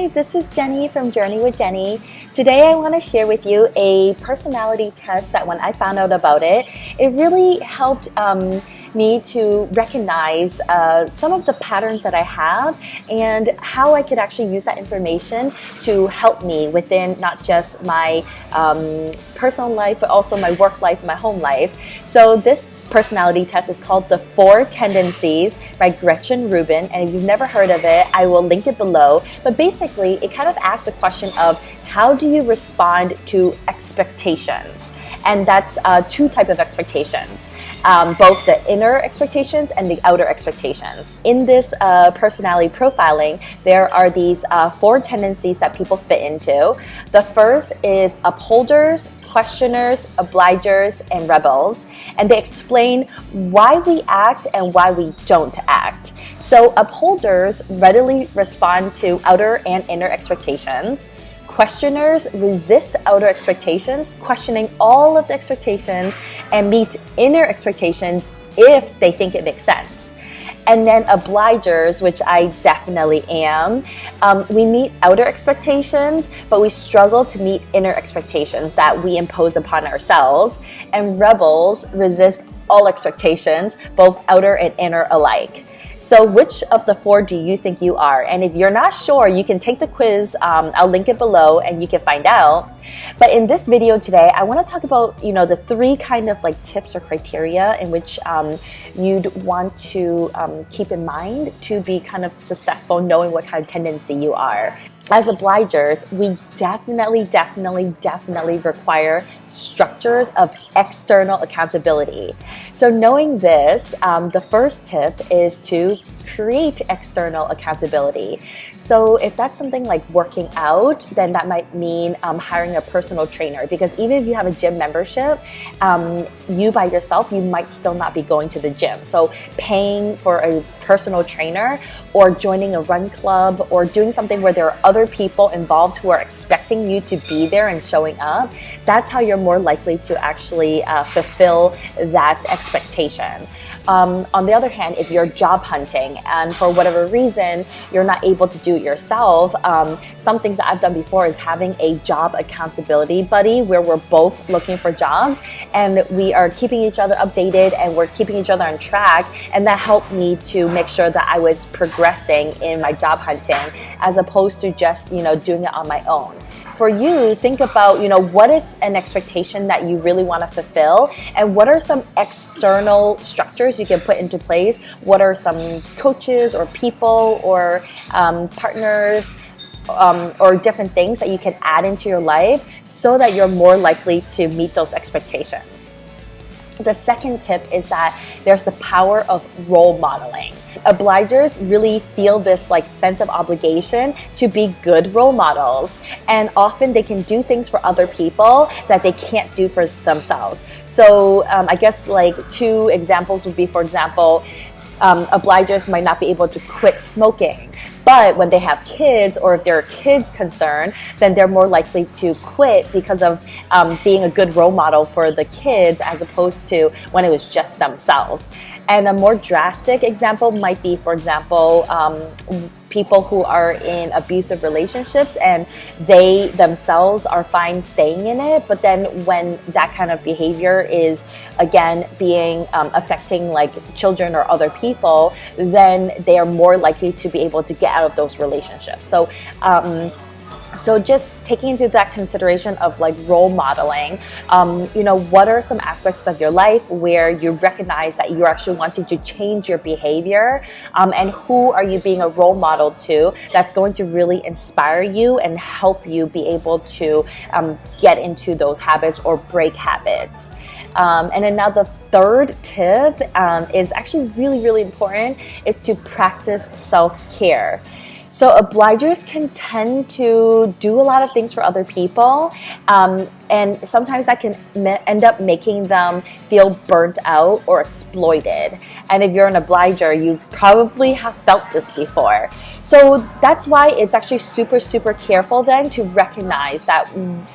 Hi, this is Jenney from Journey with Jenney. Today I want to share with you a personality test that when I found out about it, it really helped me to recognize some of the patterns that I have and how I could actually use that information to help me within not just my personal life, but also my work life, my home life. So this personality test is called the 4 Tendencies by Gretchen Rubin. And if you've never heard of it, I will link it below. But basically, it kind of asks the question of how do you respond to expectations? And that's 2 types of expectations, both the inner expectations and the outer expectations. In this personality profiling, there are these 4 tendencies that people fit into. The first is upholders, questioners, obligers, and rebels. And they explain why we act and why we don't act. So upholders readily respond to outer and inner expectations. Questioners resist outer expectations, questioning all of the expectations, and meet inner expectations if they think it makes sense. And then obligers, which I definitely am, we meet outer expectations, but we struggle to meet inner expectations that we impose upon ourselves. And rebels resist all expectations, both outer and inner alike. So which of the 4 do you think you are? And if you're not sure, you can take the quiz. I'll link it below and you can find out. But in this video today, I want to talk about, the 3 kind of like tips or criteria in which you'd want to keep in mind to be kind of successful, knowing what kind of tendency you are. As obligers, we definitely require structures of external accountability. So knowing this, the first tip is to create external accountability. So if that's something like working out, then that might mean hiring a personal trainer, because even if you have a gym membership, you by yourself, you might still not be going to the gym. So paying for a personal trainer or joining a run club or doing something where there are other people involved who are expecting you to be there and showing up, that's how you're more likely to actually fulfill that expectation. On the other hand, if you're job hunting and for whatever reason you're not able to do it yourself, some things that I've done before is having a job accountability buddy where we're both looking for jobs and we are keeping each other updated and we're keeping each other on track, and that helped me to make sure that I was progressing in my job hunting as opposed to just doing it on my own. For you, think about, what is an expectation that you really want to fulfill, and what are some external structures you can put into place? What are some coaches or people or partners or different things that you can add into your life so that you're more likely to meet those expectations? The second tip is that there's the power of role modeling. Obligers really feel this sense of obligation to be good role models, and often they can do things for other people that they can't do for themselves. So I guess 2 examples would be, for example, obligers might not be able to quit smoking, but when they have kids, or if there are kids concerned, then they're more likely to quit because of being a good role model for the kids as opposed to when it was just themselves. And a more drastic example might be, for example, people who are in abusive relationships and they themselves are fine staying in it, but then when that kind of behavior is again being affecting children or other people, then they are more likely to be able to get out of those relationships. So just taking into that consideration of role modeling, what are some aspects of your life where you recognize that you're actually wanting to change your behavior, and who are you being a role model to that's going to really inspire you and help you be able to get into those habits or break habits. And then now the third tip is actually really important, is to practice self-care. So obligers can tend to do a lot of things for other people, and sometimes that can end up making them feel burnt out or exploited. And if you're an obliger, you probably have felt this before. So that's why it's actually super careful then to recognize that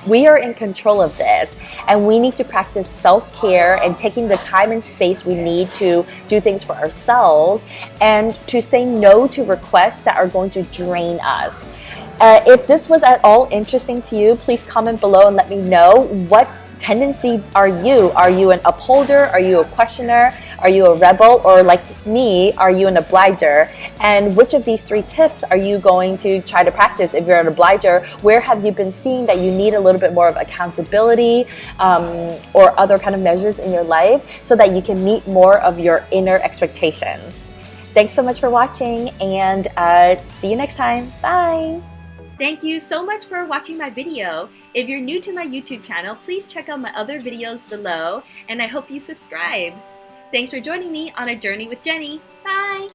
we are in control of this, and we need to practice self-care and taking the time and space we need to do things for ourselves, and to say no to requests that are going to drain us. If this was at all interesting to you, please comment below and let me know what tendency are you? Are you an upholder? Are you a questioner? Are you a rebel? Or like me, are you an obliger? And which of these 3 tips are you going to try to practice? If you're an obliger, where have you been seeing that you need a little bit more of accountability or other kind of measures in your life so that you can meet more of your inner expectations? Thanks so much for watching, and see you next time. Bye! Thank you so much for watching my video. If you're new to my YouTube channel, please check out my other videos below, and I hope you subscribe. Thanks for joining me on a journey with Jenney. Bye!